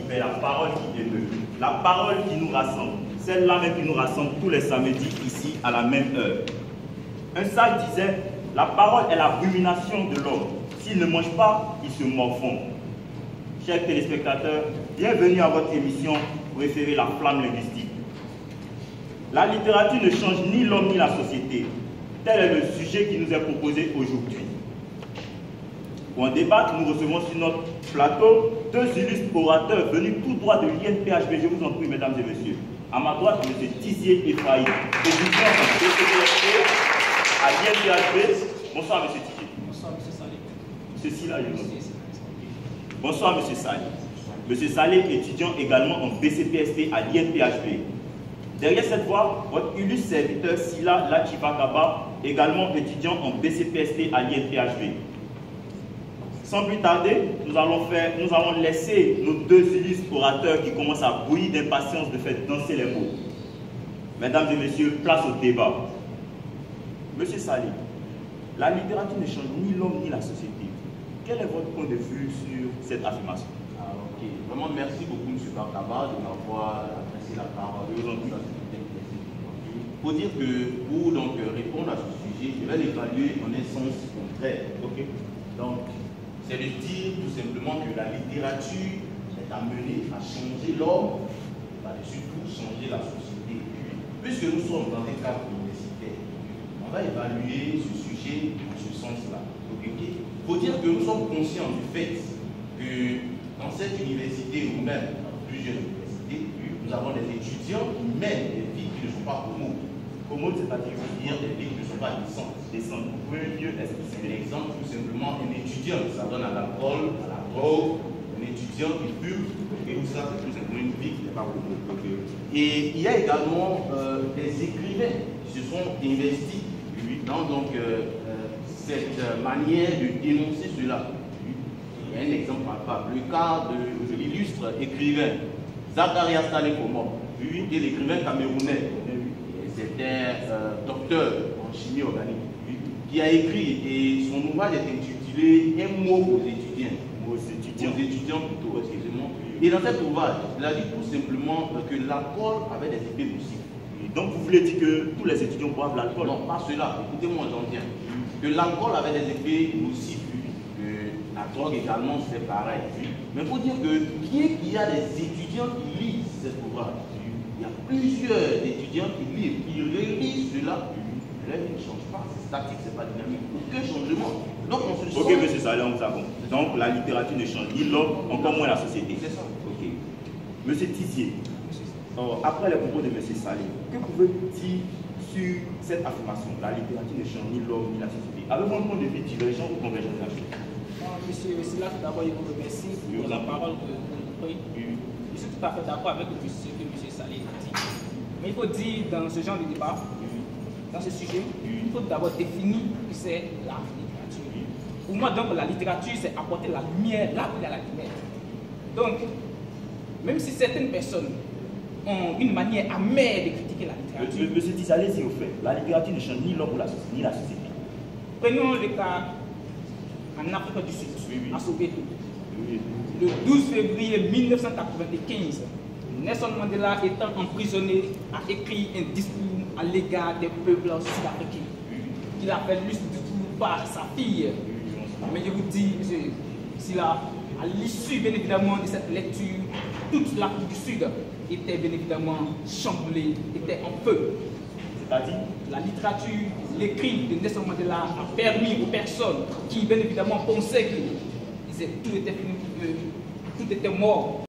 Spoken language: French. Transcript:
fait, la parole qui émeut, la parole qui nous rassemble, celle-là même qui nous rassemble tous les samedis ici à la même heure. Un sage disait, la parole est la rumination de l'homme. S'il ne mange pas, il se morfond. Chers téléspectateurs, bienvenue à votre émission préférée, La Flamme linguistique. La littérature ne change ni l'homme ni la société. Tel est le sujet qui nous est proposé aujourd'hui. Pour en débattre, nous recevons sur notre plateau deux illustres orateurs venus tout droit de l'INPHB. Je vous en prie, mesdames et messieurs. À ma droite, M. Tizier Ephraïm, étudiant en BCPST à l'INPHB. Bonsoir, M. Tizier. Bonsoir, M. Salé. M. Silla, bonsoir, M. Salé. M. Salé, étudiant également en BCPST à l'INPHB. Derrière cette voix, votre illustre serviteur Silla Lachivakaba, également étudiant en BCPST à l'INPHB. Sans plus tarder, nous allons laisser nos deux illustres orateurs qui commencent à bouillir d'impatience de faire danser les mots. Mesdames et messieurs, place au débat. Monsieur Salé, la littérature ne change ni l'homme ni la société. Quel est votre point de vue sur cette affirmation? Ok, vraiment merci beaucoup M. Bakaba de m'avoir adressé la parole. Pour dire que pour donc répondre à ce sujet, je vais l'évaluer en un sens contraire. Okay. Donc, c'est de dire tout simplement que la littérature est amenée à changer l'homme, par-dessus tout changer la société. Puisque nous sommes dans un cadre universitaire, on va évaluer ce sujet dans ce sens-là. Il faut dire que nous sommes conscients du fait que dans cette université ou même dans plusieurs universités, nous avons des étudiants qui mènent des vies qui ne sont pas commodes. Commodes, c'est-à-dire Des vies qui ne sont pas décentes. Vous pouvez mieux expliquer? C'est l'exemple tout simplement un étudiant qui s'adonne à l'alcool, à la drogue, un étudiant qui fume, et tout ça, c'est tout simplement une vie qui n'est pas commode. Et il y a également des écrivains qui se sont investis dans cette manière de dénoncer cela. Il y a un exemple palpable, le cas de l'illustre écrivain Zacharias Talekomor, et l'écrivain camerounais. C'est un docteur en chimie organique qui a écrit, et son ouvrage est intitulé Un mot aux étudiants. Aux étudiants plutôt, excusez-moi. Et dans cet ouvrage, il a dit tout simplement que l'alcool avait des effets nocifs. Donc vous voulez dire que tous les étudiants boivent l'alcool? Non, pas cela. Écoutez-moi, j'en tiens. Que l'alcool avait des effets nocifs. Que la drogue également, c'est pareil. Mais il faut dire que bien qu'il y a des étudiants qui lisent cet ouvrage, il y a plusieurs étudiants qui lisent, qui relisent cela. L'œuvre ne change pas, c'est statique, c'est pas dynamique. Aucun changement. Donc on se sent... Ok, monsieur Salé, on vous a compris. Donc la littérature ne change ni l'homme, encore moins la société. C'est ça. Ok. Monsieur Tizier, après les propos de monsieur Salé, que pouvez-vous dire sur cette affirmation? La littérature ne change ni l'homme ni la société. Avez-vous un point de vue divergent ou convergent de la chose? Monsieur Silla, tout d'abord, je vous remercie pour la parole que vous avez prise. Je suis tout à fait d'accord avec ce que M. Salé a dit. Mais il faut dire dans ce genre de débat, dans ce sujet, il faut d'abord définir ce que c'est la littérature. Pour moi, donc, la littérature, c'est apporter la lumière là où il y a la lumière. Donc, même si certaines personnes ont une manière amère de critiquer la littérature. Monsieur Tizier, allez-y au fait. La littérature ne change ni l'homme ni la société. Prenons le cas en Afrique du Sud, à Soweto. Le 12 février 1995, Nelson Mandela, étant emprisonné, a écrit un discours à l'égard des peuples sud-africains, qu'il a fait lui par sa fille. Mais je vous dis, monsieur Silla, à l'issue, bien évidemment, de cette lecture, toute l'Afrique du Sud était bien évidemment chamboulée, était en feu. C'est-à-dire? La littérature, l'écrit de Nelson Mandela a permis aux personnes qui, bien évidemment, pensaient que tout était fini, tout était mort,